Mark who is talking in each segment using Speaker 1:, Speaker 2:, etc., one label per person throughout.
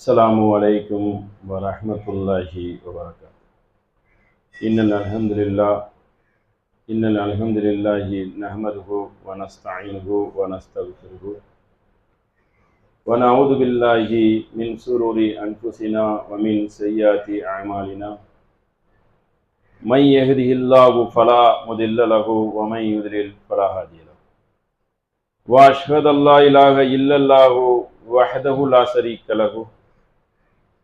Speaker 1: السلام عليكم ورحمة الله وبركاته. إن الحمد لله نحمده ونستعينه ونستغفره ونعوذ بالله من شرور أنفسنا ومن سيئات أعمالنا. من يهده الله فلا مضل له ومن يضلل فلا هادي له. وأشهد أن لا إله إلا الله وحده لا شريك له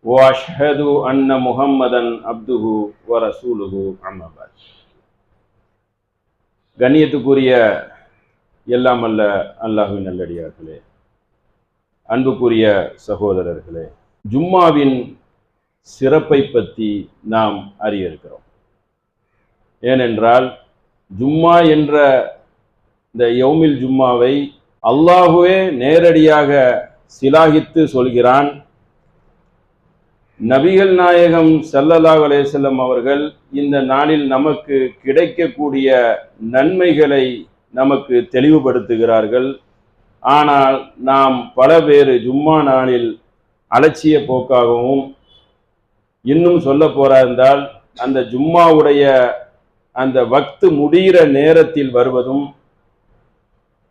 Speaker 1: وأشهد أن محمدا عبده ورسوله أما بعد. கண்ணியத்துக்குரிய எல்லாம் அல்ல அல்லாஹ்வின் நல்லடியார்களே, அன்புக்குரிய சகோதரர்களே, ஜும்மாவின் சிறப்பை பற்றி நாம் அறிய இருக்கிறோம். ஏனென்றால் ஜும்மா என்ற இந்த யௌமில் ஜும்மாவை அல்லாஹுவே நேரடியாக சிலாகித்து சொல்கிறான். நபிகள் நாயகம் ஸல்லல்லாஹு அலைஹி வஸல்லம் அவர்கள் இந்த நாளில் நமக்கு கிடைக்கக்கூடிய நன்மைகளை நமக்கு தெளிவுபடுத்துகிறார்கள். ஆனால் நாம் பல பேர் ஜும்மா நாளில் அலட்சிய போக்காகவும், இன்னும் சொல்ல போறாருந்தால் அந்த ஜும்மாவுடைய அந்த வக்து முடிகிற நேரத்தில் வருவதும்,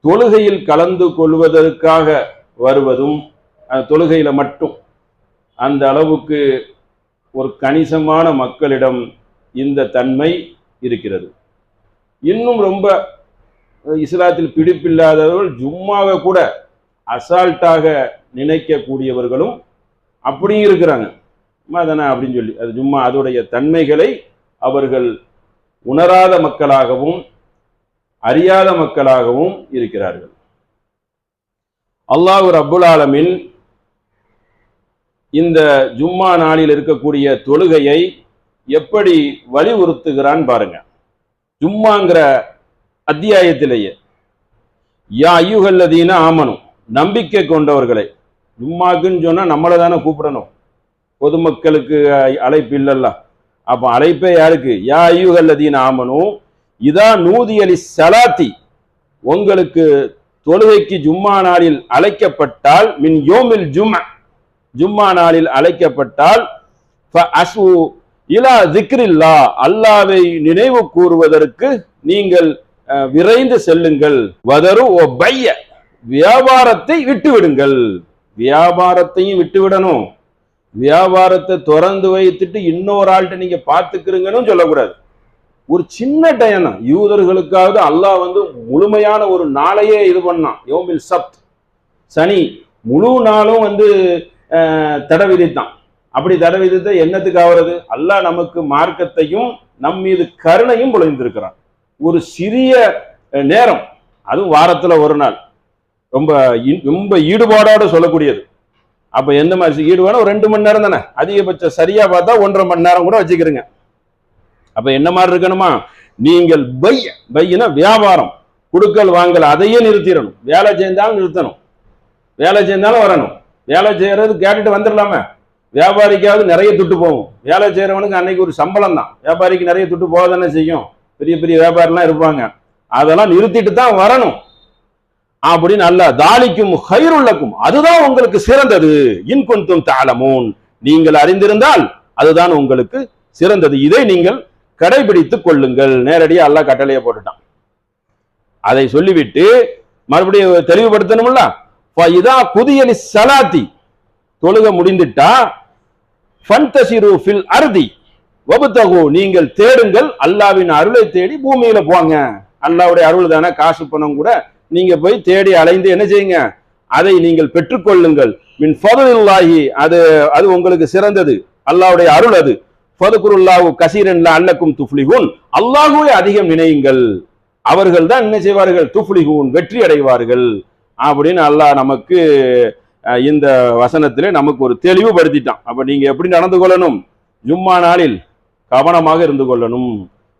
Speaker 1: தொழுகையில் கலந்து கொள்வதற்காக வருவதும், தொழுகையில மட்டும் அந்த அளவுக்கு ஒரு கணிசமான மக்களிடம் இந்த தன்மை இருக்கிறது. இன்னும் ரொம்ப இஸ்லாத்தில் பிடிப்பில்லாதவர்கள் ஜும்மாவை கூட அசால்ட்டாக நினைக்கக்கூடியவர்களும் அப்படியும் இருக்கிறாங்க. தானே அப்படின்னு சொல்லி அது ஜும்மா அதோடைய தன்மைகளை அவர்கள் உணராத மக்களாகவும் அறியாத மக்களாகவும் இருக்கிறார்கள். அல்லாஹ் ரப்புல் ஆலமீன் இந்த ஜும்மா நாளில் இருக்கக்கூடிய தொழுகையை எப்படி வலியுறுத்துகிறான் பாருங்க. ஜும்மாங்கிற அத்தியாயத்திலேயே யா அய்யுஹல்லதீன ஆமனு, நம்பிக்கை கொண்டவர்களை, ஜும்மாக்குன்னு சொன்னா நம்மளை தானே கூப்பிடணும், பொதுமக்களுக்கு அழைப்பு இல்லல்ல. அப்ப அழைப்பே யாருக்கு? யா அய்யுஹல்லதீன ஆமனு இதா நூதியலி ஸலாத்தி, உங்களுக்கு தொழுகைக்கு ஜும்மா நாளில் அழைக்கப்பட்டால், மின் யோமில் ஜும்ஆ, ஜும்மா நாளில் அழைக்கப்பட்டால், ஃபஅஸ்உ இலா ஸிக்ரில்லாஹ், அல்லாஹ்வை நினைவு கூறுவதற்கு நீங்கள் விரைந்து செல்லுங்கள். வதரு ஒ பைய, வியாபாரத்தை விட்டு விடுங்கள். வியாபாரத்தையும் விட்டு விடணும். வியாபாரத்தை திறந்து வைத்துட்டு இன்னொரு ஆள்கிட்ட நீங்க பார்த்துக்கிறீங்கன்னு சொல்லக்கூடாது. ஒரு சின்ன டைம் தான். யூதர்களுக்காவது அல்லாஹ் முழுமையான ஒரு நாளையே இது பண்ணான். யோமில் சப்த், சனி முழு நாளும் தடை விதித்தான். அப்படி தடை விதித்த என்னத்துக்கு ஆகிறது? அல்லாஹ் நமக்கு மார்க்கத்தையும் நம் மீது கருணையும் பொழிந்திருக்கிறான். ஒரு சிறிய நேரம், அதுவும் வாரத்துல ஒரு நாள், ரொம்ப ரொம்ப ஈடுபாடோட சொல்லக்கூடியது. அப்ப எந்த மாதிரி ஈடுபாடு? ஒரு 2 மணி நேரம் தானே, அதிகபட்சம் சரியா பார்த்தா 1.5 மணி நேரம் கூட வச்சுக்கிறீங்க. அப்ப என்ன மாதிரி இருக்கணுமா? நீங்கள் பையனா வியாபாரம், குடுக்கல் வாங்கல், அதையே நிறுத்திடணும். வேலை செய்தாலும் நிறுத்தணும், வேலை செய்தாலும் வரணும். வேலை செய்யறது கேட்டுட்டு வந்துடலாமே. வியாபாரிக்காவது நிறைய துட்டு போகும். வேலை செய்யறவனுக்கு அன்னைக்கு ஒரு சம்பளம் தான். வியாபாரிக்கு நிறைய துட்டு போக தானே செய்யும். பெரிய பெரிய வியாபாரிலாம் இருப்பாங்க. அதெல்லாம் நிறுத்திட்டு தான் வரணும் அப்படின்னு அல்லாஹ் தாலிக்கும் ஹைருல்லக்கும், அதுதான் உங்களுக்கு சிறந்தது. இன் குன்தும் தஅலமூன், நீங்கள் அறிந்திருந்தால் அதுதான் உங்களுக்கு சிறந்தது. இதை நீங்கள் கடைபிடித்துக் கொள்ளுங்கள். நேரடியாக அல்லாஹ் கட்டளையை போட்டுட்டான். அதை சொல்லிவிட்டு மறுபடியும் தெளிவுபடுத்தணும்ல. இதா குதியலி ஸலாத்தி, தொழுகை முடிந்துட்டா, ஃபன்தசிரு ஃபில் அர்தி வப்தகு, நீங்கள் தேடுங்கள், அல்லாஹ்வின் அருளை தேடி பூமியில போங்க. அல்லாஹ்வுடைய அருள் தானே, காசு பணம் கூட நீங்க போய் தேடி அலைந்து என்ன செய்யுங்க, அதை நீங்கள் பெற்றுக்கொள்ளுங்கள். மின் ஃபதுலில்லாஹி, அது உங்களுக்கு சிறந்தது, அல்லாஹ்வுடைய அருள் அது. ஃபதுகுருல்லாஹு கஸீரன் லஅல்லக்கும் துஃப்லிஹூன், அல்லாஹ்வை அதிகம் நினையுங்கள், அவர்கள் தான் என்ன செய்வார்கள்? துஃப்லிஹூன், வெற்றி அடைவார்கள் அப்படின்னு அல்லாஹ் நமக்கு இந்த வசனத்திலே நமக்கு ஒரு தெளிவுபடுத்திட்டான். அப்ப நீங்க எப்படி நடந்து கொள்ளணும்? ஜும்மா நாளில் கவனமாக இருந்து கொள்ளணும்.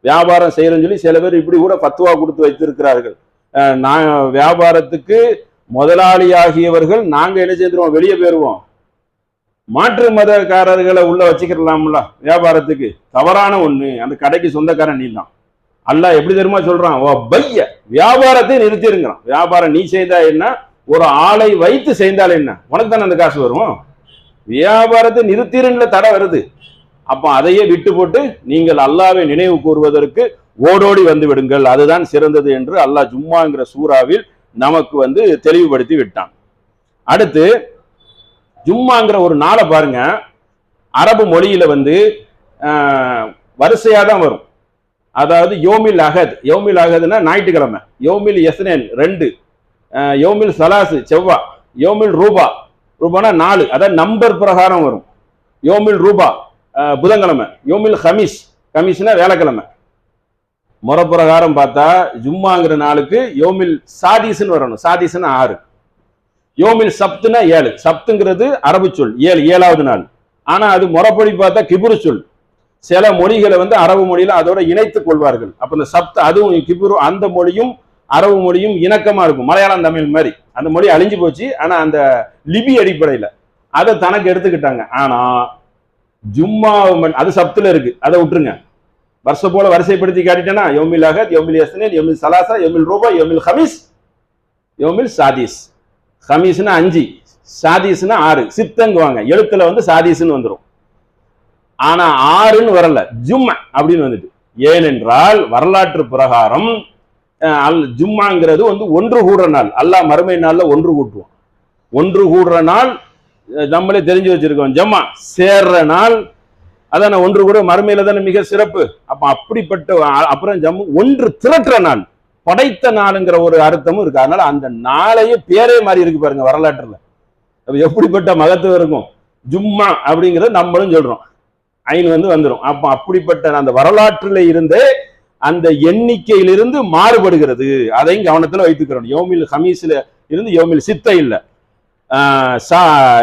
Speaker 1: வியாபாரம் செய்யறேன்னு சொல்லி சில பேர் இப்படி கூட ஃபத்வா கொடுத்து வைத்திருக்கிறார்கள். நான் வியாபாரத்துக்கு முதலாளியாகியவர்கள் நாங்க என்ன செய்திருவோம்? வெளியே போயிருவோம். மாற்று மதக்காரர்களை உள்ள வச்சுக்கிறலாம்ல வியாபாரத்துக்கு. தவறான ஒண்ணு. அந்த கடைக்கு சொந்தக்காரன் நீ தான். அல்லாஹ் எப்படி தெரியுமா சொல்றான்? ஓ பைய, வியாபாரத்தை நிறுத்திருங்கிறான். வியாபாரம் நீ செய்தா என்ன, ஒரு ஆளை வைத்து செய்தால் என்ன, உனக்கு தானே அந்த காசு வரும். வியாபாரத்தை நிறுத்திருந்த தடை வருது. அப்ப அதையே விட்டு போட்டு நீங்கள் அல்லாஹ்வை நினைவு கூறுவதற்கு ஓடோடி வந்து விடுங்கள், அதுதான் சிறந்தது என்று அல்லாஹ் ஜும்மாங்கிற சூறாவில் நமக்கு வந்து தெளிவுபடுத்தி விட்டான். அடுத்து ஜும்மாங்கிற ஒரு நாளை பாருங்க, அரபு மொழியில வந்து வரிசையா தான் வரும். அதாவது யோமில் அகத், யோமில் அகதுன்னா ஞாயிற்றுக்கிழமை, யோமில் எஸ்னேன் 2, யோமில் சலாசு செவ்வாய், யோமில் ரூபா, ரூபானா 4, அதாவது நம்பர் பிரகாரம் வரும். யோமில் ரூபா புதன்கிழமை, யோமில் ஹமீஸ், கமிஸ்னா வேலைக்கிழமை. முறை பிரகாரம் பார்த்தா ஜும்மாங்கிற நாளுக்கு யோமில் சாதீஸ்ன்னு வரணும். சாதீஸ்னா 6, யோமில் சப்துனா 7. சப்துங்கிறது அரபு சொல், 7வது நாள். ஆனா அது முறைப்படி பார்த்தா கிபுரு சொல். சில மொழிகளை வந்து அரபு மொழியில அதோட இணைத்துக் கொள்வார்கள். அப்ப இந்த சப்த் அதுவும் கிபுரு, அந்த மொழியும் அரபு மொழியும் இணக்கமா இருக்கும். மலையாளம் தமிழ் மாதிரி அந்த மொழி அழிஞ்சு போச்சு. ஆனா அந்த லிபி அடிப்படையில அதை தனக்கு எடுத்துக்கிட்டாங்க. ஆனா ஜும்மா அது சப்துல இருக்கு, அதை விட்டுருங்க. வருஷம் போல வரிசைப்படுத்தி காட்டிட்டேன்னா யோமில் அகத், யோமில் எஸ்னேன், யோமில் சலாசா, யோமில் ரூபா, யோமில் ஹமீஸ், யோமில் சாதீஸ். ஹமீஸ்னா 5, சாதீஸ்னா 6. சித்தங்குவாங்க, எழுத்துல வந்து சாதீஸ்ன்னு வந்துடும். ஆனா 6ன்னு வரல, ஜும்மா அப்படின்னு வந்துட்டு. ஏனென்றால் வரலாற்று பிரகாரம் ஜும்மாங்கிறது வந்து ஒன்று கூடுற நாள். அல்லாஹ் மறுமை நாள்ல ஒன்று கூட்டுவோம். ஒன்று கூடுற நாள் நம்மளே தெரிஞ்சு வச்சிருக்கோம். ஜம்மா சேர்ற நாள் அதான ஒன்று கூட மறுமையில தானே மிக சிறப்பு. அப்ப அப்படிப்பட்ட அப்புறம் ஜம்மு ஒன்று திரட்டுற நாள், படைத்த நாளுங்கிற ஒரு அர்த்தமும் இருக்கு. அதனால அந்த நாளையே பேரே மாறி இருக்கு பாருங்க வரலாற்றுல. எப்படிப்பட்ட மகத்துவம் இருக்கும் ஜும்மா அப்படிங்கிறது நம்மளும் சொல்றோம், ஐன் வந்து வந்துடும். அப்ப அப்படிப்பட்ட அந்த வரலாற்றுல இருந்தே அந்த எண்ணிக்கையிலிருந்து மாறுபடுகிறது. அதையும் கவனத்துல வைத்துக்கிறோம். யோமில் ஹமீஸ்ல இருந்து யோமில் சித்த இல்ல,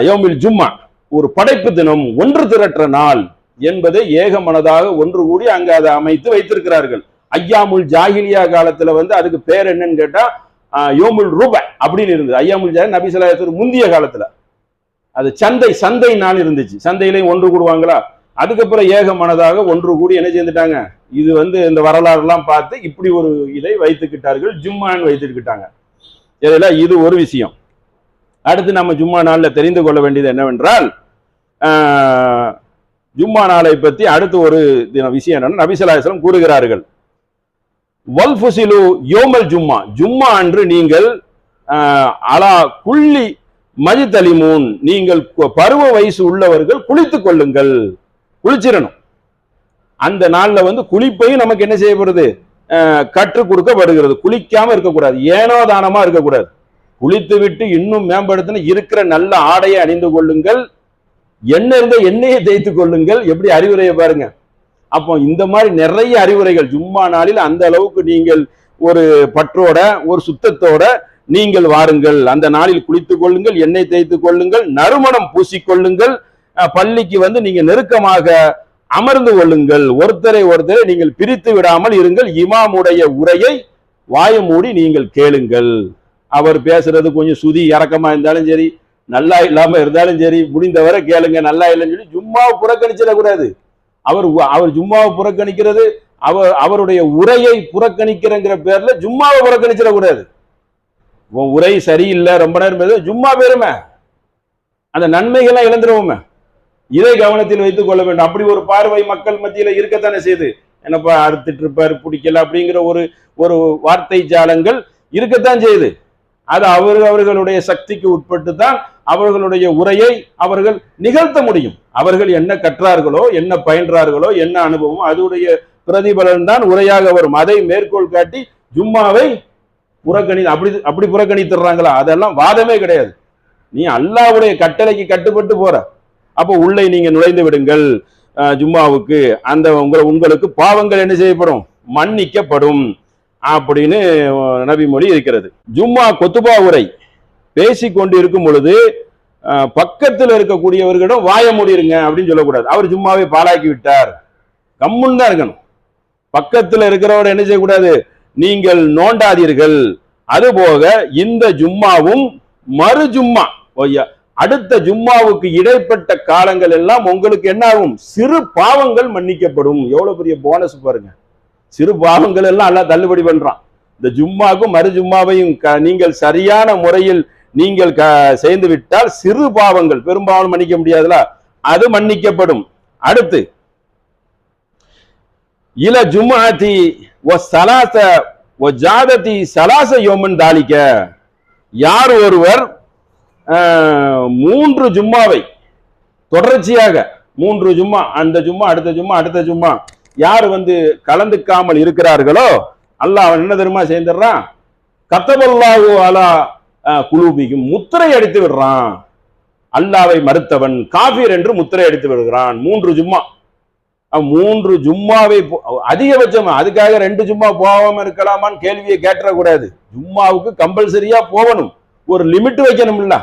Speaker 1: யோமில் ஜும்மா ஒரு படைப்பு தினம், ஒன்று திரட்டுற நாள் என்பதை ஏகமனதாக ஒன்று கூடி அங்க அதை அமைத்து வைத்திருக்கிறார்கள். ஐயாமுல் ஜாஹிலியா காலத்துல வந்து அதுக்கு பேர் என்னன்னு கேட்டா யோமுல் ரூபா அப்படின்னு இருந்தது. ஐயாமுல் ஜாஹில் நபி ஸல்லல்லாஹு அலைஹி வஸல்லம் முந்திய காலத்துல அது சந்தை நாள் இருந்துச்சு. சந்தையிலையும் ஒன்று கூடுவாங்களா. அதுக்கப்புறம் ஏகமனதாக ஒன்று கூடி என்ன செய்துட்டாங்க, இது வந்து இந்த வரலாறு எல்லாம் பார்த்து இப்படி ஒரு இதை வைத்துக்கிட்டார்கள், ஜும்மான்னு வைத்துக்கிட்டாங்க. இதுல இது ஒரு விஷயம். அடுத்து நம்ம ஜும்மா நாள்ல தெரிந்து கொள்ள வேண்டியது என்னவென்றால், ஜும்மா நாளை பற்றி அடுத்து ஒரு விஷயம் என்னன்னா, நபி ஸல்லல்லாஹு அலைஹி வஸல்லம் கூறுகிறார்கள், வல் ஃபுசிலு யோமல் ஜும்மா, ஜும்மா அன்று நீங்கள் அலா குள்ளி மஜ்தலிமூன், நீங்கள் பருவ வயசு உள்ளவர்கள் குளித்துக் கொள்ளுங்கள், குளிச்சிடணும். அந்த நாள்ல வந்து குளிப்பையும் நமக்கு என்ன செய்யப்படுது, கற்றுக் கொடுக்கப்படுகிறது. குளிக்காம இருக்கக்கூடாது, ஏனோ தானமா இருக்கக்கூடாது. குளித்து விட்டு இன்னும் மேம்படுத்தின இருக்கிற நல்ல ஆடையை அணிந்து கொள்ளுங்கள், எண்ணெய் இருந்த எண்ணெயை தேய்த்துக் கொள்ளுங்கள். எப்படி அறிவுரையை பாருங்க. அப்போ இந்த மாதிரி நிறைய அறிவுரைகள் ஜும்மா நாளில் அந்த அளவுக்கு நீங்கள் ஒரு பற்றோட ஒரு சுத்தத்தோட நீங்கள் வாருங்கள். அந்த நாளில் குளித்துக் கொள்ளுங்கள், எண்ணெய் தேய்த்துக் கொள்ளுங்கள், நறுமணம் பூசிக்கொள்ளுங்கள், பள்ளிக்கு வந்து நீங்க நெருக்கமாக அமர்ந்து கொள்ளுங்கள், ஒருத்தரை நீங்கள் பிரித்து விடாமல் இருங்கள், இமாமுடைய உரையை வாய மூடி நீங்கள் கேளுங்கள். அவர் பேசுறது கொஞ்சம் சுதி இறக்கமா இருந்தாலும் சரி, நல்லா இல்லாம இருந்தாலும் சரி, முடிந்தவரை கேளுங்க. நல்லா இல்லைன்னு சொல்லி ஜும்மாவை புறக்கணிச்சிடக்கூடாது. அவர் ஜும்மாவை புறக்கணிக்கிறது, அவருடைய உரையை புறக்கணிக்கிறங்கிற பேர்ல ஜும்மாவை புறக்கணிச்சிடக்கூடாது. உரை சரியில்லை ரொம்ப நேரம் ஜும்மா பேருமே அந்த நன்மைகள்லாம் இழந்துருவோமே. இதை கவனத்தில் வைத்துக் கொள்ள வேண்டும். அப்படி ஒரு பார்வை மக்கள் மத்தியில இருக்கத்தானே செய்யுது. என்னப்பா அறுத்துட்டு இருப்பாரு, பிடிக்கல அப்படிங்கிற ஒரு வார்த்தை ஜாலங்கள் இருக்கத்தான் செய்யுது. அது அவர்களுடைய சக்திக்கு உட்பட்டு தான் அவர்களுடைய உரையை அவர்கள் நிகழ்த்த முடியும். அவர்கள் என்ன கற்றார்களோ, என்ன பயின்றார்களோ, என்ன அனுபவம், அதோடைய பிரதிபலன் தான் உரையாக வரும். அதை மேற்கோள் காட்டி ஜும்மாவை அப்படி புறக்கணித்துறாங்களா? அதெல்லாம் வாதமே கிடையாது. நீ அல்லாஹ்வுடைய கட்டளைக்கு கட்டுப்பட்டு போற, அப்போ உள்ளே நீங்க நுழைந்து விடுங்கள் ஜும்மாவுக்கு. அந்த உங்களுக்கு பாவங்கள் என்ன செய்யப்படும், மன்னிக்கப்படும் அப்படின்னு நபி மொழி இருக்கிறது. ஜும்மா கொத்துபா உரை பேசி கொண்டு இருக்கும் பொழுது பக்கத்தில் இருக்கக்கூடியவர்களிடம் வாய மூடிருங்க அப்படின்னு சொல்லக்கூடாது. அவர் ஜும்மாவை பாழாக்கி விட்டார், கம்முன்னு தான் இருக்கணும். பக்கத்தில் இருக்கிறவரை என்ன செய்யக்கூடாது, நீங்கள் நோண்டாதீர்கள். அதுபோக இந்த ஜும்மாவும் மறு ஜும்மா அடுத்த ஜும்மாவுக்கு இடைப்பட்ட காலங்கள் எல்லாம் உங்களுக்கு என்ன ஆகும், சிறு பாவங்கள் மன்னிக்கப்படும். எவ்வளவு பெரிய போனஸ் பாருங்க. சிறு பாவங்கள் எல்லாம் எல்லாம் தள்ளுபடி பண்றான். இந்த ஜும்மாவுக்கும் மறு ஜும்மாவையும் நீங்கள் சரியான முறையில் நீங்கள் செய்து விட்டால் சிறு பாவங்கள் பெரும்பாலும் மன்னிக்க முடியாதுல, அது மன்னிக்கப்படும். அடுத்து இல ஜும்ஆதி வ ஸலாஸ வ ஜாததி ஸலாஸ யௌமன் தாலிக, யார் ஒருவர் 3 ஜும்மாவை தொடர்ச்சியாக 3 ஜும்மா, அந்த ஜும்மா அடுத்த ஜும்மா அடுத்த ஜும்மா யார் கலந்துக்காமல் இருக்கிறார்களோ அல்லாஹ் என்ன தெரியுமா செய்துறான், கத்தபல்லாஹு அலா குலூபிக்கும், முத்திரை அடித்து விடுறான். அல்லாவை மறுத்தவன் காஃபிர் என்று முத்திரை அடித்து விடுகிறான். 3 ஜும்மா, 3 ஜும்மாவை அதிகபட்சமா, அதுக்காக 2 ஜும்மா போகாம இருக்கலாமான்னு கேள்வியை கேட்டக்கூடாது. ஜும்மாவுக்கு கம்பல்சரியா போகணும், ஒரு லிமிட் வைக்கணும்ல.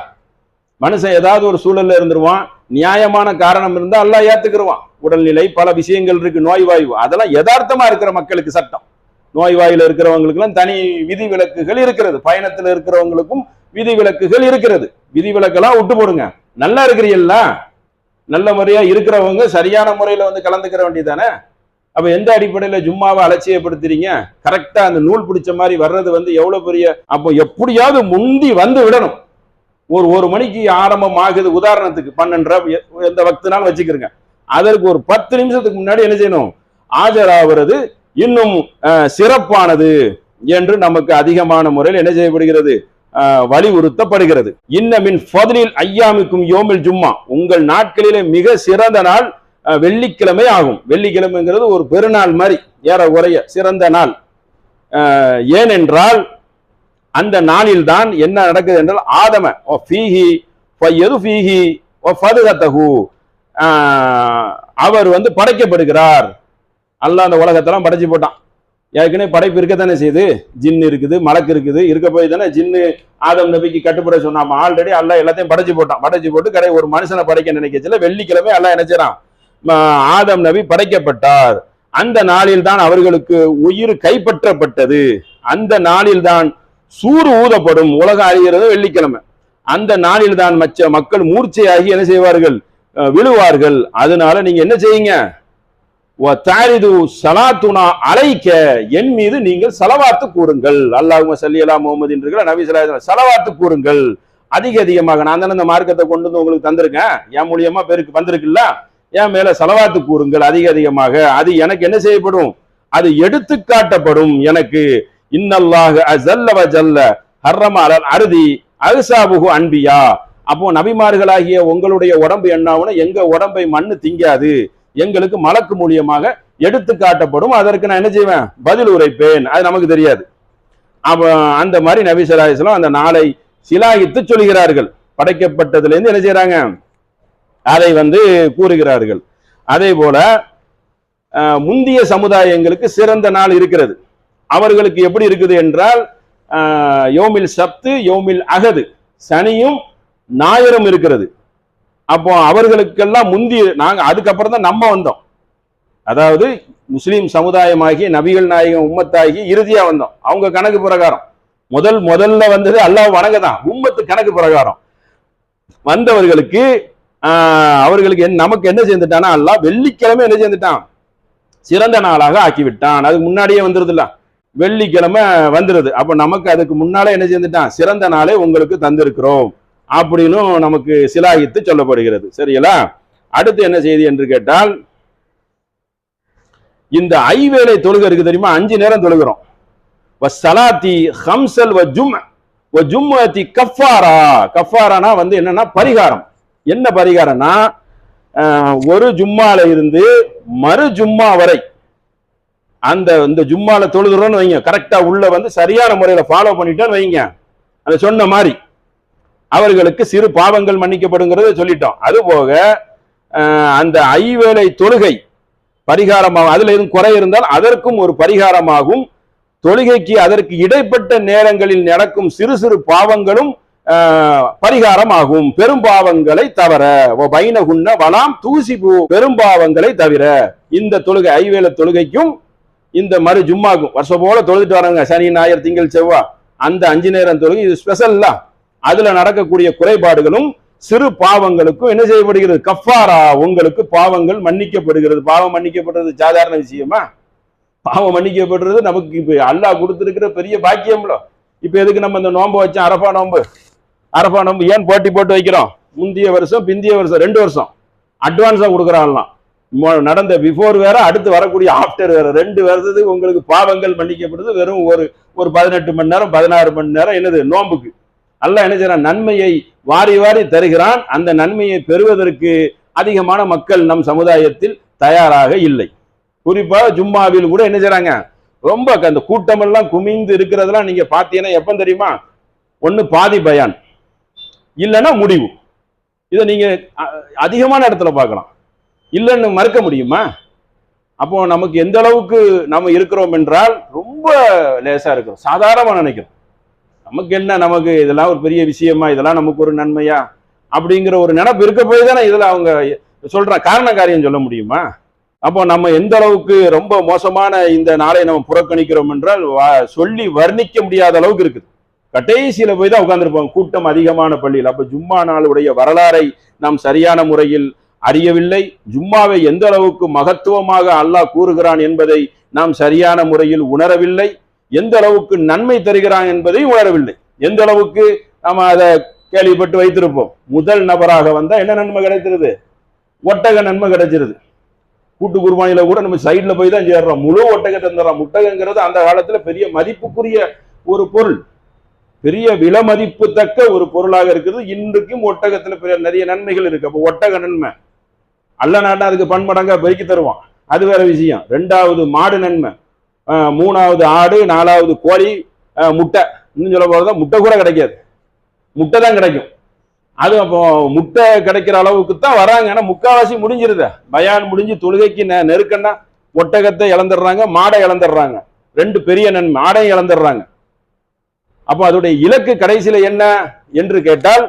Speaker 1: மனுஷன் ஏதாவது ஒரு சூழல்ல இருந்துருவான், நியாயமான காரணம் இருந்தா அல்லாஹ் ஏத்துக்குருவான். உடல்நிலை பல விஷயங்கள் இருக்கு, நோய்வாயு, அதெல்லாம் யதார்த்தமா இருக்கிற மக்களுக்கு சட்டம். நோய்வாயில இருக்கிறவங்களுக்கு எல்லாம் தனி விதிவிலக்குகள் இருக்கிறது, பயணத்துல இருக்கிறவங்களுக்கும் விதிவிலக்குகள் இருக்கிறது. விதிவிலக்கெல்லாம் விட்டு போடுங்க. நல்லா இருக்கிறீங்களா, நல்ல முறையா இருக்கிறவங்க சரியான முறையில கலந்துக்கிற வேண்டியதானே. அப்ப எந்த அடிப்படையில ஜும்மாவை அலட்சியப்படுத்துறீங்க? கரெக்டா அந்த நூல் பிடிச்ச மாதிரி வர்றது எவ்வளவு பெரிய, அப்போ எப்படியாவது முந்தி விடணும். ஒரு மணிக்கு ஆரம்பம் ஆகுது, உதாரணத்துக்கு 12 எந்த வக்துனாலும் வச்சுக்கிறங்க, அதற்கு ஒரு 10 நிமிஷத்துக்கு முன்னாடி என்ன செய்யணும், ஆஜராகிறது இன்னும் சிறப்பானது என்று நமக்கு அதிகமான முறையில் என்ன செய்யப்படுகிறது, வலியுறுத்தப்படுகிறது. இன்னமின் ஃபத்லில் ஐயாமிக்கும் யோமில் ஜும்மா, உங்கள் நாட்களிலே மிக சிறந்த நாள் வெள்ளிக்கிழமை ஆகும். வெள்ளிக்கிழமைங்கிறது ஒரு பெருநாள் மாதிரி, ஏறக்குறைய சிறந்த நாள். ஏனென்றால் அந்த நாளில் தான் என்ன நடக்குது என்றால், ஆதம ஃபீஹி ஃபயது ஃபீஹி ஃபதுகதஹு, அவர் படைக்கப்படுகிறார். அல்லாஹ் அந்த உலகத்தெல்லாம் படைச்சு போட்டான். ஏற்கனவே படைப்பு இருக்கத்தானே செய்யுது, ஜின்னு இருக்குது, மலக்கு இருக்குது, இருக்க போய் தானே ஜின்னு ஆதம் நபிக்கு கட்டுப்பட சொன்னாம. ஆல்ரெடி அல்லாஹ் எல்லாத்தையும் படைச்சு போட்டான். படைச்சு போட்டு ஒரு மனுஷனை படைக்க நினைக்கல, வெள்ளிக்கிழமை அல்லாஹ் என்ன செய்றான், ஆதம் நபி படைக்கப்பட்டார். அந்த நாளில் தான் அவர்களுக்கு உயிர் கைப்பற்றப்பட்டது. அந்த நாளில் தான் சூறு ஊதப்படும், உலகம் அழிகிறது வெள்ளிக்கிழமை. அந்த நாளில் தான் மற்ற மக்கள் மூர்ச்சையாகி என்ன செய்வார்கள், விழுவார்கள். அதனால நீங்க என்ன செய்யுங்க, சலாத்துனா அலைக்க, என் மீது நீங்கள் சலவாத்து கூறுங்கள். அல்லாஹும்ம ஸல்லி அலா முஹம்மதின் இருக்கிற நபி ஸல்லல்லாஹு அலைஹி வஸல்லம் சலவாத்து கூறுங்கள் அதிகமாக. நான் தானே இந்த மார்க்கத்தை கொண்டு உங்களுக்கு தந்திருக்கேன், என் மூலியமா பேருக்கு வந்திருக்குல்ல, என் மேல சலவாத்து கூறுங்கள் அதிகமாக. அது எனக்கு என்ன செய்யப்படும், அது எடுத்து காட்டப்படும் எனக்கு. இன்னல்லாஹு அஸல்ல வ ஜல்ல ஹர்ரம அலல் அர்தி அஹ்சாபுஹு அன்பியா. அப்போ நபிமார்களாகிய உங்களுடைய உடம்பு என்ன ஆகும்னா, எங்க உடம்பை மண்ணு திங்காது, எங்களுக்கு மலக்கு மூலியமாக எடுத்து காட்டப்படும். அதற்கு நான் என்ன செய்வேன், பதில் உரைப்பேன். அது நமக்கு தெரியாது. அப்ப அந்த மாதிரி நபி ஸல்லல்லாஹு அலைஹி வஸல்லம் அந்த நாளை சிலாகித்து சொல்கிறார்கள். படைக்கப்பட்டதுல இருந்து என்ன செய்யறாங்க, அதை கூறுகிறார்கள். அதே போல முந்திய சமுதாயங்களுக்கு சிறந்த நாள் இருக்கிறது. அவர்களுக்கு எப்படி இருக்குது என்றால், யோமில் சப்து யோமில் அகது, சனியும் ஞாயிறும் இருக்கிறது. அப்போ அவர்களுக்கெல்லாம் முந்தி நாங்க, அதுக்கப்புறம் தான் நம்ம வந்தோம். அதாவது முஸ்லீம் சமுதாயமாகி நபிகள் நாயகம் உம்மத்தாகி இறுதியா வந்தோம். அவங்க கணக்கு பிரகாரம் முதல்ல வந்தது அல்லாஹ் வணங்க தான், உம்மத்து கணக்கு பிரகாரம் வந்தவர்களுக்கு அவர்களுக்கு நமக்கு என்ன செஞ்சுட்டானா, அல்லாஹ் வெள்ளிக்கிழமை என்ன செஞ்சுட்டான், சிறந்த நாளாக ஆக்கிவிட்டான். அதுக்கு முன்னாடியே வந்துருதுல்ல, வெள்ளிக்கிழமை வந்துருது. அப்ப நமக்கு அதுக்கு முன்னாலே என்ன செஞ்சுட்டான், சிறந்த நாளே உங்களுக்கு தந்திருக்கிறோம் அப்படின்னு நமக்கு சிலாகித்து சொல்லப்படுகிறது. சரிங்களா? அடுத்து என்ன செய்தி என்று கேட்டால், இந்த ஐவேளை தொழுகை இருக்கு தெரியுமா, 5 நேரம் தொழுகிறோம். வஸ்ஸலாத்தி ஹம்ஸல் வ ஜும்அத்தி கஃபாரா. கஃபாரானா என்னன்னா பரிகாரம். என்ன பரிகாரம்னா, ஒரு ஜும்மால இருந்து மறு ஜும்மா வரை இந்த ஜும்மால தொழுகிறோம்னு வைங்க, கரெக்டா உள்ள சரியான முறையில ஃபாலோ பண்ணிட்டோன்னு வைங்க, அதை சொன்ன மாதிரி அவர்களுக்கு சிறு பாவங்கள் மன்னிக்கப்படுங்கிறத சொல்லிட்டோம். அது போக அந்த ஐவேளை தொழுகை பரிகாரமாகும். அதுல எதுவும் குறை இருந்தால் அதற்கும் ஒரு பரிகாரமாகும். தொழுகைக்கு அதற்கு இடைப்பட்ட நேரங்களில் நடக்கும் சிறு சிறு பாவங்களும் பரிகாரமாகும், பெரும் பாவங்களை தவிர. பைனகுன்ன வலாம் தூசிபு, பெரும் பாவங்களை தவிர. இந்த தொழுகை ஐவேளை தொழுகைக்கும் இந்த மறு ஜும்மாக்கும் வருஷம் போல தொழுதுட்டு வராங்க, சனி ஞாயிறு திங்கள் செவ்வாய், அந்த 5 நேரம் தொழுகை இது ஸ்பெஷல்ல. அதுல நடக்கக்கூடிய குறைபாடுகளும் சிறு பாவங்களுக்கும் என்ன செய்யப்படுகிறது, கஃபாரா, உங்களுக்கு பாவங்கள் மன்னிக்கப்படுகிறது. பாவம் மன்னிக்கப்படுறது சாதாரண விஷயமா? பாவம் மன்னிக்கப்படுறது நமக்கு இப்ப அல்லாஹ் கொடுத்திருக்கிற பெரிய பாக்கியம்ல. இப்ப எதுக்கு நம்ம இந்த நோன்பு வச்சோம், அரஃபா நோன்பு? அரஃபா நம்ம ஏன் போட்டி போட்டு வைக்கிறோம்? முந்தைய வருஷம் பிந்திய வருஷம் 2 வருஷம் அட்வான்ஸா கொடுக்குறாங்களாம். நடந்த பிஃபோர் வேற, அடுத்து வரக்கூடிய ஆஃப்டர் வேற. 2 வருஷத்துக்கு உங்களுக்கு பாவங்கள் மன்னிக்கப்படுது. வெறும் ஒரு 18 மணி நேரம் 16 மணி நேரம் என்னது நோன்புக்கு. அல்லாஹ் என்ன செய்யறான்? நன்மையை வாரி வாரி தருகிறான். அந்த நன்மையை பெறுவதற்கு அதிகமான மக்கள் நம் சமுதாயத்தில் தயாராக இல்லை. குறிப்பா ஜும்மாவில் கூட என்ன செய்யறாங்க? ரொம்ப அந்த கூட்டம் எல்லாம் குமிந்து இருக்கிறதெல்லாம் நீங்க பாத்தீங்கன்னா எப்ப தெரியுமா? ஒண்ணு பாதி பயான், இல்லைன்னா முடிவு. இதை நீங்க அதிகமான இடத்துல பார்க்கலாம். இல்லைன்னு மறுக்க முடியுமா? அப்போ நமக்கு எந்த அளவுக்கு நம்ம இருக்கிறோம் என்றால் ரொம்ப லேசா இருக்கிறோம், சாதாரணமா நினைக்கிறோம். நமக்கு என்ன, நமக்கு இதெல்லாம் ஒரு பெரிய விஷயமா, இதெல்லாம் நமக்கு ஒரு நன்மையா அப்படிங்கிற ஒரு நினைப்பு இருக்க போய் தானே இதுல அவங்க சொல்ற காரண காரியம் சொல்ல முடியுமா? அப்போ நம்ம எந்த அளவுக்கு ரொம்ப மோசமான இந்த நாளை நம்ம புறக்கணிக்கிறோம் என்றால் சொல்லி வர்ணிக்க முடியாத அளவுக்கு இருக்குது. கடைசியில போய் தான் உட்கார்ந்துருப்பாங்க கூட்டம் அதிகமான பள்ளியில். அப்ப ஜும்மா நாளுடைய வரலாறை நாம் சரியான முறையில் அறியவில்லை. ஜும்மாவை எந்த அளவுக்கு மகத்துவமாக அல்லாஹ் கூறுகிறான் என்பதை நாம் சரியான முறையில் உணரவில்லை. எந்த அளவுக்கு நன்மை தருகிறான் என்பதை உணரவில்லை. எந்த அளவுக்கு நாம அதை கேள்விப்பட்டு வைத்திருப்போம். முதல் நபராக வந்தா என்ன நன்மை கிடைச்சிருது? ஒட்டக நன்மை கிடைச்சிருது. கூட்டு குர்பானில கூட நம்ம சைட்ல போய் தான் சேர்றோம். முழு ஒட்டகத்தை தந்துடுறோம். ஒட்டகங்கிறது அந்த காலத்துல பெரிய மதிப்புக்குரிய ஒரு பொருள், பெரிய விலை மதிப்பு தக்க ஒரு பொருளாக இருக்கிறது. இன்றைக்கும் ஒட்டகத்துல பெரிய நிறைய நன்மைகள் இருக்கு. அப்போ ஒட்டக நன்மை அல்ல நாட்டா அதுக்கு பன்மடங்கா பெருக்கி தருவான், அது வேற விஷயம். 2வது மாடு நன்மை, 3வது ஆடு, 4வது கோழி, முட்டை. இன்னும் சொல்ல போறதா முட்டை கூட கிடைக்காது, முட்டை தான் கிடைக்கும். அது அப்போ முட்டை கிடைக்கிற அளவுக்கு தான் வராங்க. ஆனா முக்காவாசி முடிஞ்சிருத, பயான் முடிஞ்சு தொழுகைக்கு நெருக்கன்னா ஒட்டகத்தை இழந்துடுறாங்க, மாடை இழந்துடுறாங்க. 2 பெரிய நன்மை, ஆடையும் இழந்துடுறாங்க. அப்போ அதோடைய இலக்கு கடைசியில என்ன என்று கேட்டால்,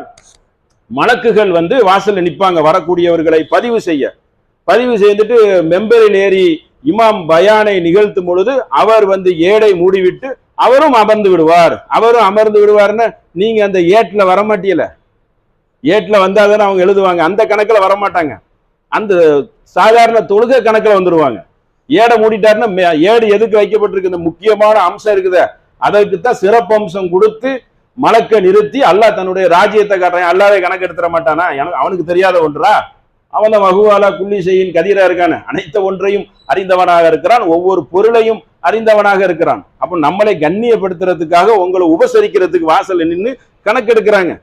Speaker 1: மலக்குகள் வந்து வாசல்ல நிற்பாங்க வரக்கூடியவர்களை பதிவு செய்துட்டு மெம்பரில் ஏறி இமாம் பயானை நிகழ்த்தும் பொழுது அவர் வந்து ஏடை மூடிவிட்டு அவரும் அமர்ந்து விடுவார்னு நீங்க அந்த ஏட்ல வரமாட்டீல, ஏட்ல வந்தாதானே அவங்க எழுதுவாங்க, அந்த கணக்குல வரமாட்டாங்க. அந்த சாதாரண தொழுகை கணக்குல வந்துருவாங்க. ஏடை மூடிட்டாருன்னா ஏடு எதுக்கு வைக்கப்பட்டிருக்கு? இந்த முக்கியமான அம்சம் இருக்குத, அதற்குத்தான் சிறப்பு அம்சம் கொடுத்து மலக்க நிறுத்தி அல்லாஹ் தன்னுடைய ராஜ்யத்தை காட்டுறான். அல்லாவே கணக்கு எடுத்துட மாட்டானா? அவனுக்கு தெரியாத ஒன்றா? அவன் தான் வகுவாலா குல்லி செய்யின் கதீரா இருக்கான, அனைத்த ஒன்றையும் அறிந்தவனாக இருக்கிறான், ஒவ்வொரு பொருளையும் அறிந்தவனாக இருக்கிறான். அப்போ நம்மளை கண்ணியப்படுத்துறதுக்காக, உங்களை உபசரிக்கிறதுக்கு வாசல்ல நின்று கணக்கு எடுக்கிறாங்க.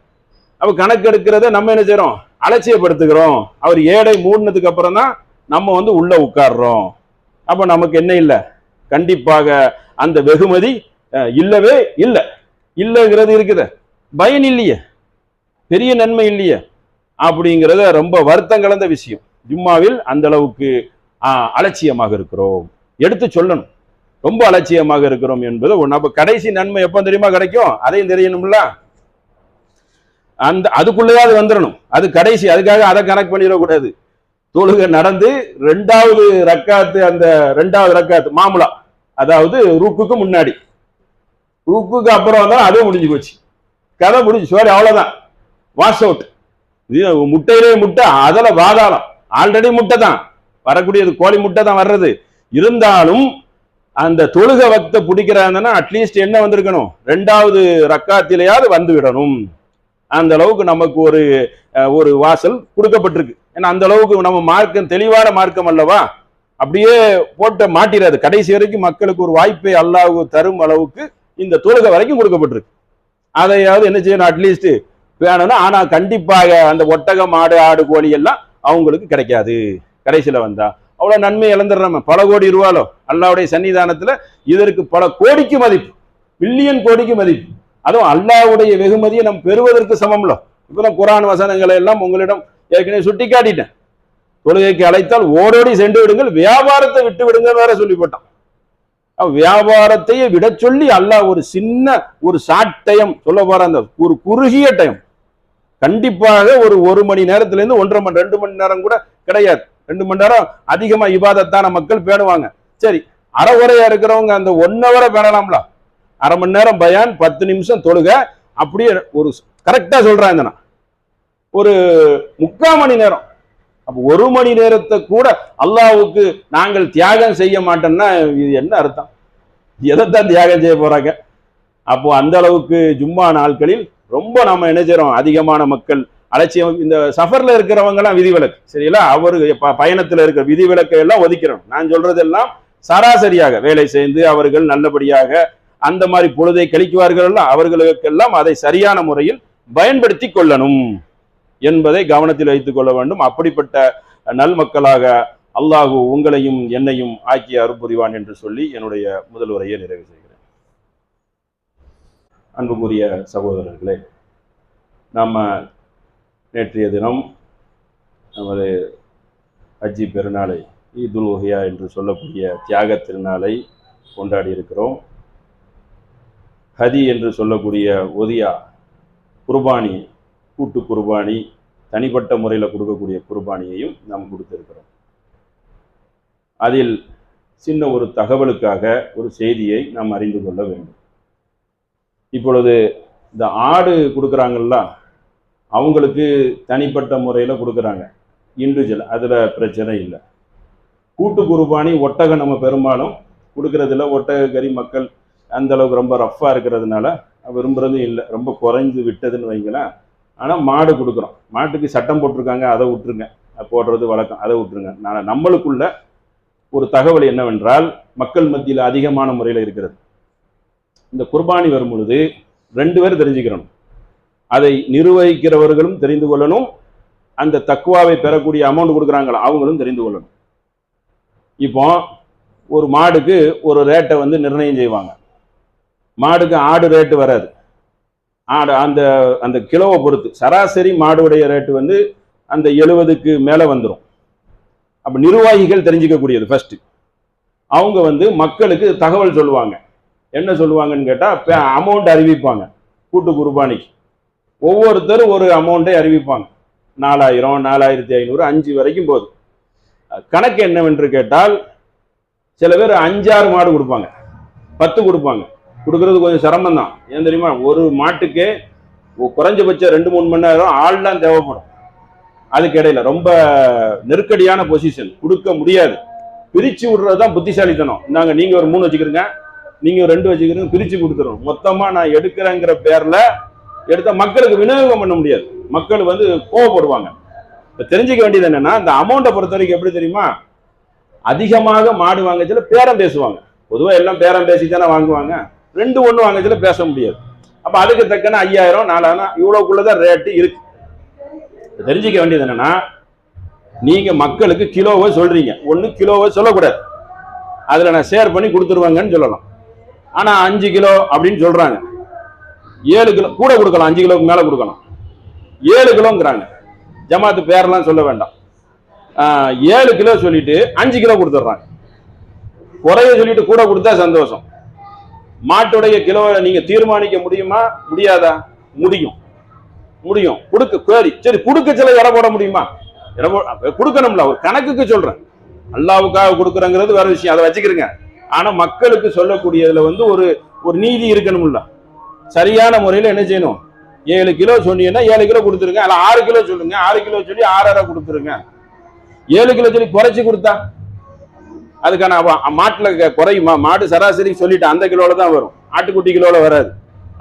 Speaker 1: அப்ப கணக்கு எடுக்கிறத நம்ம என்ன செய்யறோம்? அலட்சியப்படுத்துகிறோம். அவர் ஏடை மூடினதுக்கு அப்புறம் தான் நம்ம வந்து உள்ள உட்கார்றோம். அப்ப நமக்கு என்ன இல்லை? கண்டிப்பாக அந்த வெகுமதி இல்லவே இல்லை. இல்லைங்கிறது இருக்குது, பயன் இல்லையே, பெரிய நன்மை இல்லையே. அப்படிங்கிறத ரொம்ப வருத்தம் கலந்த விஷயம். ஜும்மாவில் அந்த அளவுக்கு அலட்சியமாக இருக்கிறோம், எடுத்து சொல்லணும். ரொம்ப அலட்சியமாக இருக்கிறோம் என்பது ஒன்று. அப்ப கடைசி நன்மை எப்ப தெரியுமா கிடைக்கும்? அதையும் தெரியணும்ல. அதுக்குள்ளேயாவது வந்துடணும். அது கடைசி, அதுக்காக அதை கனெக்ட் பண்ணிடக்கூடாது. தொழுகை நடந்து 2வது ரக்காத்து, அந்த 2வது ரக்காத்து மாமுலா, அதாவது ருக்குக்கு முன்னாடி, ருக்குக்கு அப்புறம் வந்தாலும் அதுவும் முடிஞ்சு போச்சு, கதை முடிஞ்சு. சோரி, அவ்வளவுதான், வாஷ் அவுட். முட்டையிலே முட்டை, அதில் வாதாளம். ஆல்ரெடி முட்டை தான் வரக்கூடியது, கோழி முட்டை தான் வர்றது. இருந்தாலும் அந்த தொழுகை வக்த பிடிக்கிறாங்கன்னா அட்லீஸ்ட் என்ன வந்திருக்கணும்? 2வது ரக்காத்திலேயாவது வந்து விடணும். அந்த அளவுக்கு நமக்கு ஒரு வாசல் கொடுக்கப்பட்டிருக்கு. ஏன்னா அந்த அளவுக்கு நம்ம மார்க்கம் தெளிவான மார்க்கம் அல்லவா? அப்படியே போட்ட மாட்டிடாது. கடைசி வரைக்கும் மக்களுக்கு ஒரு வாய்ப்பை அல்லாஹ் தரும் அளவுக்கு இந்த தொழுகை வரைக்கும் கொடுக்கப்பட்டிருக்கு. அதையாவது என்ன செய்யணும்? அட்லீஸ்ட் வேணும்னா. ஆனா கண்டிப்பாக அந்த ஒட்டகம், மாடு, ஆடு, கோழி எல்லாம் அவங்களுக்கு கிடைக்காது. கடைசியில வந்தா அவ்வளவு நன்மை இழந்துடுறாம. பல கோடி ரூபாலோ அல்லாவுடைய சன்னிதானத்துல இதற்கு பல கோடிக்கு மதிப்பு, பில்லியன் கோடிக்கு மதிப்பு. அதுவும் அல்லாவுடைய வெகுமதியை நம்ம பெறுவதற்கு சமம்ல. இப்பதான் குரான் வசனங்களை எல்லாம் உங்களிடம் ஏற்கனவே சுட்டி காட்டிட்டேன். தொழுகைக்கு அழைத்தால் ஓடோடி சென்று விடுங்கள், வியாபாரத்தை விட்டு விடுங்கள் வேற சொல்லி போட்டான். வியாபாரத்தையே விட சொல்லி அல்லாஹ் ஒரு சின்ன ஒரு ஷார்ட் டைம் சொல்ல போற, அந்த ஒரு குறுகிய டைம், கண்டிப்பாக ஒரு மணி நேரத்துல இருந்து 1.5 மணி 2 மணி நேரம் கூட கிடையாது. 2 மணி நேரம் அதிகமா இபாதத்தான மக்கள் பேணுவாங்க. சரி, அரைகுறையா இருக்கிறவங்க அந்த 1 ஹவரை பேணலாம்ல. அரை மணி நேரம் பயான், 10 நிமிஷம் தொழுக, அப்படியே ஒரு கரெக்டா சொல்றாங்க. ஒரு 3/4 மணி நேரம், அப்ப 1 மணி நேரத்தை கூட அல்லாஹ்வுக்கு நாங்கள் தியாகம் செய்ய மாட்டோம்னா இது என்ன அர்த்தம்? எதைத்தான் தியாகம் செய்ய போறாங்க? அப்போ அந்த அளவுக்கு ஜும்மா நாட்களில் ரொம்ப நம்ம என்ன செய்றோம், அதிகமான மக்கள் அலட்சியம். இந்த சஃபர்ல இருக்கிறவங்க எல்லாம் விதிவிலக்கு, சரிங்களா? அவரு பயணத்துல இருக்கிற விதிவிலக்கை எல்லாம் ஒதுக்கிறோம். நான் சொல்றதெல்லாம் சராசரியாக வேலை செய்து அவர்கள் நல்லபடியாக அந்த மாதிரி பொழுதை கழிக்குவார்கள், அவர்களுக்கெல்லாம் அதை சரியான முறையில் பயன்படுத்தி கொள்ளணும் என்பதை கவனத்தில் வைத்துக் கொள்ள வேண்டும். அப்படிப்பட்ட நல் மக்களாக அல்லாஹு உங்களையும் என்னையும் ஆக்கி அருள்புரிவான் என்று சொல்லி என்னுடைய முதல் உரையை நிறைவு செய்கிறேன். அன்புக்குரிய சகோதரர்களே, நம்ம நேற்றைய தினம் நமது ஹஜ்ஜி பெருநாளை, ஈதுல் உஹியா என்று சொல்லக்கூடிய தியாக திருநாளை கொண்டாடி இருக்கிறோம். ஹதி என்று சொல்லக்கூடிய ஒதியா குர்பானி, கூட்டு குர்பானி, தனிப்பட்ட முறையில் கொடுக்கக்கூடிய குர்பானியையும் நாம் கொடுத்திருக்கிறோம். அதில் சின்ன ஒரு தகவலுக்காக ஒரு செய்தியை நாம் அறிந்து கொள்ள வேண்டும். இப்பொழுது இந்த ஆடு கொடுக்குறாங்கல்ல, அவங்களுக்கு தனிப்பட்ட முறையில் கொடுக்குறாங்க, இண்டிவிஜுவல், அதில் பிரச்சனை இல்லை. கூட்டு குர்பானி ஒட்டகம் நம்ம பெரும்பாலும் கொடுக்கறதில்ல. ஒட்டக கறி மக்கள் அந்த அளவுக்கு ரொம்ப ரஃப்பாக இருக்கிறதுனால விரும்புறதும் இல்லை, ரொம்ப குறைந்து விட்டதுன்னு வைங்களேன். ஆனால் மாடு கொடுக்குறோம். மாட்டுக்கு சட்டம் போட்டிருக்காங்க, அதை விட்டுருங்க, போடுறது வழக்கம், அதை விட்டுருங்க. நம்மளுக்குள்ள ஒரு தகவல் என்னவென்றால், மக்கள் மத்தியில் அதிகமான முறையில் இருக்கிறது. இந்த குர்பானி வரும் பொழுது 2 பேர் தெரிஞ்சுக்கிறணும். அதை நிர்வகிக்கிறவர்களும் தெரிந்து கொள்ளணும், அந்த தக்குவாவை பெறக்கூடிய அமௌண்ட் கொடுக்குறாங்களா அவங்களும் தெரிந்து கொள்ளணும். இப்போ ஒரு மாடுக்கு ஒரு ரேட்டை வந்து நிர்ணயம் செய்வாங்க. மாடுக்கு ஆடு ரேட்டு வராது. ஆடு அந்த அந்த கிலோவை பொறுத்து சராசரி மாடுடைய ரேட்டு வந்து அந்த 70க்கு மேலே வந்துடும். அப்போ நிர்வாகிகள் தெரிஞ்சிக்கக்கூடியது ஃபர்ஸ்ட். அவங்க வந்து மக்களுக்கு தகவல் சொல்லுவாங்க. என்ன சொல்லுவாங்கன்னு கேட்டால் அமௌண்ட் அறிவிப்பாங்க. கூட்டு குர்பானிக்கு ஒவ்வொருத்தரும் ஒரு அமௌண்ட்டை அறிவிப்பாங்க. 4000, 4500, 5 வரைக்கும் போகுது. கணக்கு என்னவென்று கேட்டால், சில பேர் 5-6 மாடு கொடுப்பாங்க, 10 கொடுப்பாங்க. கொடுக்கறது கொஞ்சம் சிரமம் தான். ஏன் தெரியுமா, ஒரு மாட்டுக்கே குறைஞ்சபட்சம் 2-3 மணி நேரம் ஆள்லாம் தேவைப்படும். அதுக்கு இடையில ரொம்ப நெருக்கடியான பொசிஷன், கொடுக்க முடியாது. பிரிச்சு விடுறதுதான் புத்திசாலித்தனம். நாங்கள் நீங்க ஒரு 3 வச்சுக்கிறீங்க, நீங்க ஒரு 2 வச்சுக்கிறீங்க, பிரிச்சு கொடுத்துரும். மொத்தமா நான் எடுக்கிறேங்கிற பேர்ல எடுத்த மக்களுக்கு விநியோகம் பண்ண முடியாது. மக்கள் வந்து கோவப்படுவாங்க. இப்ப தெரிஞ்சுக்க வேண்டியது என்னன்னா, இந்த அமௌண்ட்டை பொறுத்த வரைக்கும் எப்படி தெரியுமா, அதிகமாக மாடு வாங்கச்சில பேரம் பேசுவாங்க. பொதுவாக எல்லாம் பேரம் பேசி தானே வாங்குவாங்க. 2-1 வாங்கச்சில பேச முடியாது. அப்ப அதுக்கு தக்கன 5000, 4000 இவ்வளவுக்குள்ளதான் ரேட்டு இருக்கு. தெரிஞ்சுக்க வேண்டியது என்னன்னா, நீங்க மக்களுக்கு கிலோவை சொல்றீங்க, 1 கிலோவை சொல்லக்கூடாது. அதுல நான் ஷேர் பண்ணி கொடுத்துருவாங்கன்னு சொல்லலாம். ஆனா 5 கிலோ அப்படின்னு சொல்றாங்க. 7 கிலோ கூட கொடுக்கலாம், 5 கிலோவுக்கு மேல கொடுக்கலாம். 7 கிலோங்கிறாங்க. ஜமாத்து பேரெல்லாம் சொல்ல வேண்டாம். 7 கிலோ சொல்லிட்டு 5 கிலோ கொடுத்துட்றாங்க. குறைய சொல்லிட்டு கூட கொடுத்தா சந்தோஷம். மாட்டுடைய கிலோவை நீங்க தீர்மானிக்க முடியுமா, முடியாதா? முடியும், முடியும். கொடுக்க கோரி சரி, கொடுக்க சில இடம் போட முடியுமா? கொடுக்கணும்ல, ஒரு கணக்குக்கு சொல்றேன். அல்லாவுக்காக கொடுக்குறங்கிறது வேற விஷயம், அதை வச்சுக்கிறீங்க. ஆனா மக்களுக்கு சொல்லக்கூடியதுல வந்து ஒரு நீதி இருக்கணும்ல. சரியான முறையில் என்ன செய்யணும்? 7 கிலோ சொன்னீங்கன்னா 7 கிலோ கொடுத்துருங்க. அல்ல 6 கிலோ சொல்லுங்க, 6 கிலோ சொல்லி 6.5 கொடுத்துருங்க. 7 கிலோ சொல்லி குறைச்சி கொடுத்தா அதுக்கான மாட்டுல குறையுமா? மாடு சராசரி சொல்லிட்டு அந்த கிலோல தான் வரும், ஆட்டுக்குட்டி கிலோல வராது.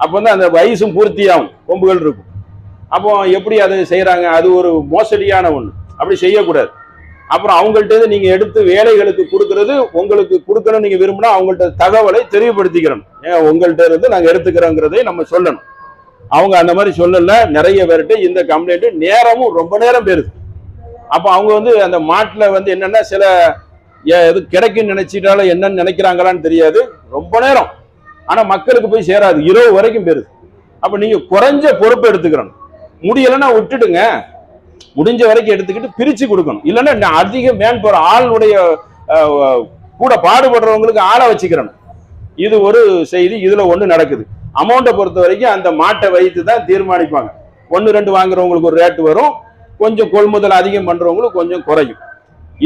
Speaker 1: அப்போ வந்து அந்த வயசும் பூர்த்தியாகும், கொம்புகள் இருக்கும். அப்போ எப்படி அதை செய்யறாங்க? அது ஒரு மோசடியான ஒண்ணு, அப்படி செய்யக்கூடாது. அப்புறம் அவங்கள்ட்ட நீங்க எடுத்து வேலைகளுக்கு கொடுக்கறது, உங்களுக்கு கொடுக்கணும் நீங்க விரும்பினா அவங்கள்ட்ட தகவலை தெரியப்படுத்திக்கிறோம். ஏன் உங்கள்கிட்ட இருந்து நாங்க எடுத்துக்கிறோங்கிறதை நம்ம சொல்லணும். அவங்க அந்த மாதிரி சொல்லல. நிறைய பேர்கிட்ட இந்த கம்ப்ளைண்ட் நேரமும் ரொம்ப நேரம் பெறுது. அப்போ அவங்க வந்து அந்த மாட்டுல வந்து என்னன்னா, சில எது கிடைக்குன்னு நினைச்சிட்டாலும் என்னன்னு நினைக்கிறாங்களான்னு தெரியாது, ரொம்ப நேரம். ஆனா மக்களுக்கு போய் சேராது, இரவு வரைக்கும் பெறுது. அப்ப நீங்க குறைஞ்ச பொறுப்பு எடுத்துக்கிறோம். முடியலைன்னா விட்டுடுங்க, முடிஞ்ச வரைக்கும் எடுத்துக்கிட்டு பிரிச்சு கொடுக்கணும். இல்லைன்னா அதிக மேன் போற ஆளுடைய கூட பாடுபடுறவங்களுக்கு ஆளை வச்சுக்கிறணும். இது ஒரு செய்தி. இதுல ஒண்ணு நடக்குது. அமௌண்ட்டை பொறுத்த வரைக்கும் அந்த மாட்டை வைத்து தான் தீர்மானிப்பாங்க. 1-2 வாங்குறவங்களுக்கு ஒரு ரேட்டு வரும், கொஞ்சம் கொள்முதல் அதிகம் பண்றவங்களுக்கு கொஞ்சம் குறையும்.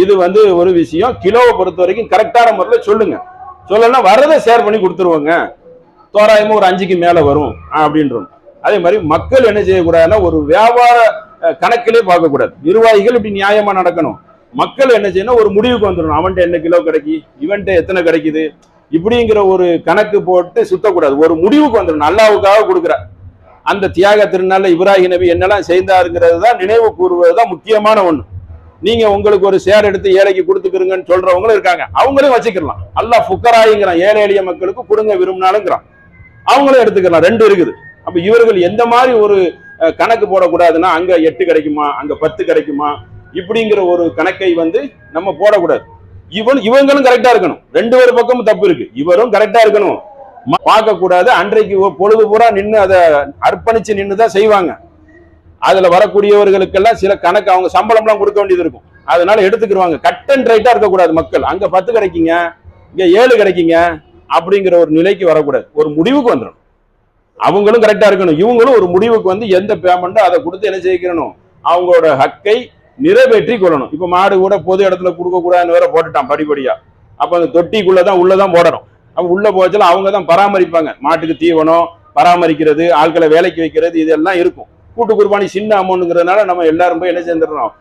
Speaker 1: இது வந்து ஒரு விஷயம். கிலோவை பொறுத்த வரைக்கும் கரெக்டான முறையில் சொல்லுங்க. சொல்லனா வரதை ஷேர் பண்ணி கொடுத்துருவாங்க. தோராயமா ஒரு 5க்கு மேல வரும் அப்படின்றோம். அதே மாதிரி மக்கள் என்ன செய்யக்கூடாதுன்னா, ஒரு வியாபார கணக்கிலே பார்க்கக்கூடாது. நிர்வாகிகள் இப்படி நியாயமா நடக்கணும். மக்கள் என்ன செய்யணும், ஒரு முடிவுக்கு வந்துடணும். அவன்கிட்ட என்ன கிலோ கிடைக்கி, இவன்கிட்ட எத்தனை கிடைக்குது, இப்படிங்கிற ஒரு கணக்கு போட்டு சுத்தக்கூடாது. ஒரு முடிவுக்கு வந்துடணும். அல்லாவுக்காக கொடுக்குற அந்த தியாக திருநாள்ல இப்ராஹிம் நபி என்னெல்லாம் செய்தாருங்கிறது தான் நினைவு கூறுவதுதான் முக்கியமான ஒண்ணு. நீங்க உங்களுக்கு ஒரு ஷேர் எடுத்து ஏழைக்கு கொடுத்துக்கிறீங்கன்னு சொல்றவங்களும் இருக்காங்க, அவங்களும் வச்சுக்கலாம். அல்லாஹ் ஃபுக்கராய்ங்கிறான், ஏழை எளிய மக்களுக்கு கொடுங்க விரும்பினாலுங்கிறான், அவங்களும் எடுத்துக்கலாம். ரெண்டு இருக்குது. அப்ப இவர்கள் எந்த மாதிரி ஒரு கணக்கு போடக்கூடாதுன்னா அங்க 8 கிடைக்குமா அங்க 10 கிடைக்குமா இப்படிங்கிற ஒரு கணக்கை நம்ம போடக்கூடாது. இவங்களும் கரெக்டா இருக்கணும், ரெண்டு பேர் பக்கமும் தப்பு இருக்கு, இவரும் கரெக்டா இருக்கணும், பார்க்க கூடாது. அன்றைக்கு பொழுது பூரா நின்று அதை அர்ப்பணிச்சு நின்று தான் செய்வாங்க. அதுல வரக்கூடியவர்களுக்கெல்லாம் சில கணக்கு அவங்க சம்பளம்லாம் கொடுக்க வேண்டியது இருக்கும், அதனால எடுத்துக்கிடுவாங்க. கட் அண்ட் ரைட்டா இருக்கக்கூடாது மக்கள். அங்க 10 கிடைக்குங்க இங்க 7 கிடைக்குங்க அப்படிங்கிற ஒரு நிலைக்கு வரக்கூடாது. ஒரு முடிவுக்கு வந்துடும். அவங்களும் கரெக்டா இருக்கணும், இவங்களும் ஒரு முடிவுக்கு எந்த பேமெண்ட்டோ அதை கொடுத்து என்ன செய்யணும், அவங்களோட ஹக்கை நிறைவேற்றி கொள்ளணும். இப்ப மாடு கூட பொது இடத்துல கொடுக்க கூடாதுன்னு வேற போட்டுட்டான் படிப்படியா. அப்ப அந்த தொட்டிக்குள்ளதான் உள்ளதான் போடணும். அப்ப உள்ள போச்சுல அவங்க தான் பராமரிப்பாங்க, மாட்டுக்கு தீவனம் பராமரிக்கிறது, ஆட்களை வேலைக்கு வைக்கிறது, இதெல்லாம் இருக்கும். கூட்டு குர்பானி சின்ன அமௌண்ட்ங்கிறதுனால நம்ம எல்லாரும் போய் என்ன சேர்ந்துடுறோம்.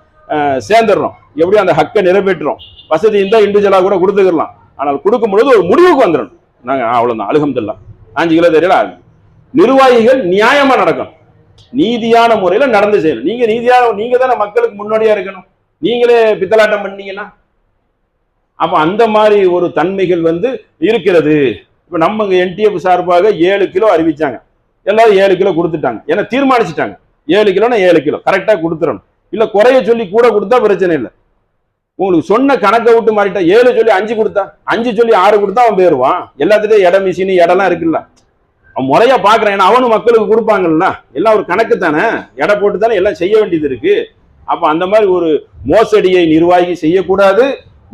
Speaker 1: எப்படி அந்த ஹக்கை நிறைவேற்றுறோம். வசதி இருந்தா இண்டிவிஜுவலா கூட கொடுத்துக்கலாம். ஆனால் கொடுக்கும் பொழுது ஒரு முடிவுக்கு வந்துடணும். நாங்க அவ்வளவுதான், அல்ஹம்துலில்லாஹ். 5 கிலோ தெரியல. நிர்வாகிகள் நியாயமா நடக்கணும், நீதியான முறையில நடந்து செய்யணும். நீங்க தானே மக்களுக்கு முன்னோடியா இருக்கணும். நீங்களே பித்தலாட்டம் பண்ணீங்கன்னா அப்ப அந்த மாதிரி ஒரு தன்மைகள் இருக்கிறது. இப்ப நம்ம NTF சார்பாக 7 கிலோ அறிவிச்சாங்க, எல்லாரும் 7 கிலோ கொடுத்துட்டாங்க. ஏன்னா தீர்மானிச்சுட்டாங்க 7 கிலோனா 7 கிலோ கரெக்டா கொடுத்துடணும். இல்ல குறைய சொல்லி கூட கொடுத்தா பிரச்சனை இல்லை. உங்களுக்கு சொன்ன கணக்கை விட்டு மாறிட்டா 7 சொல்லி 5 கொடுத்தா, 5 சொல்லி 6 கொடுத்தா அவன் போயிருவான். எல்லாத்துட்டையும் இடம் மிஷின் இடம்லாம் இருக்குல்ல, அவன் முறையா பாக்குறான். ஏன்னா அவனும் மக்களுக்கு கொடுப்பாங்கல்ல, எல்லாம் ஒரு கணக்கு தானே, எடை போட்டு தானே எல்லாம் செய்ய வேண்டியது இருக்கு. அப்ப அந்த மாதிரி ஒரு மோசடியை நிர்வாகி செய்யக்கூடாது.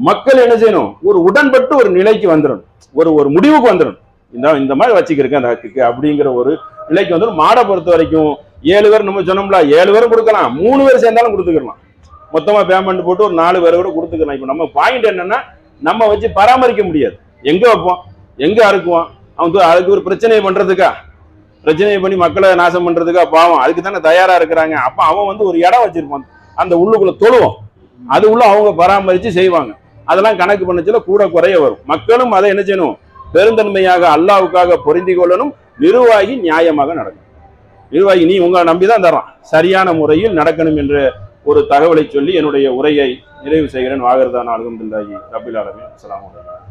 Speaker 1: மக்கள் என்ன செய்யணும், ஒரு உடன்பட்டு ஒரு நிலைக்கு வந்துடணும், ஒரு முடிவுக்கு வந்துடணும். இந்த மாதிரி வச்சுக்கிறேன் அந்த ஹக்குக்கு அப்படிங்கிற ஒரு நிலைக்கு வந்துடும். மாடை பொறுத்த வரைக்கும் 7 பேர் நம்ம சொன்னோம்ல, 7 பேரும் கொடுக்கலாம், 3 பேர் சேர்ந்தாலும் கொடுத்துக்கலாம். மொத்தமா பேமெண்ட் போட்டு ஒரு 4 பேரை கூட கொடுத்துக்கலாம். இப்ப நம்ம பாயிண்ட் என்னன்னா, நம்ம வச்சு பராமரிக்க முடியாது. எங்க வைப்போம், எங்க அறுக்குவோம், அவன் அதுக்கு ஒரு பிரச்சனையை பண்றதுக்கா, பிரச்சனையை பண்ணி மக்களை நாசம் பண்றதுக்கா, பாவம் அதுக்கு தானே தயாரா இருக்கிறாங்க. அப்ப அவன் ஒரு இடம் வச்சிருப்பான், அந்த உள்ளுக்குள்ள தொழுவோம், அது உள்ள அவங்க பராமரிச்சு செய்வாங்க. அதெல்லாம் கணக்கு பண்ணச்சுல கூட குறைய வரும். மக்களும் அதை என்ன செய்யணும், பெருந்தன்மையாக அல்லாஹ்வுக்காக பொருந்தி கொள்ளணும். நிர்வாகி நியாயமாக நடக்கணும். நிர்வாகி நீ உங்களை நம்பிதான் தரான், சரியான முறையில் நடக்கணும் என்ற ஒரு தகவலை சொல்லி என்னுடைய உரையை நிறைவு செய்கிறேன். வாகர்தான் அல்ஹம்துலில்லாஹி ரப்பில் ஆலமீன். அஸ்ஸலாமு அலைக்கும்.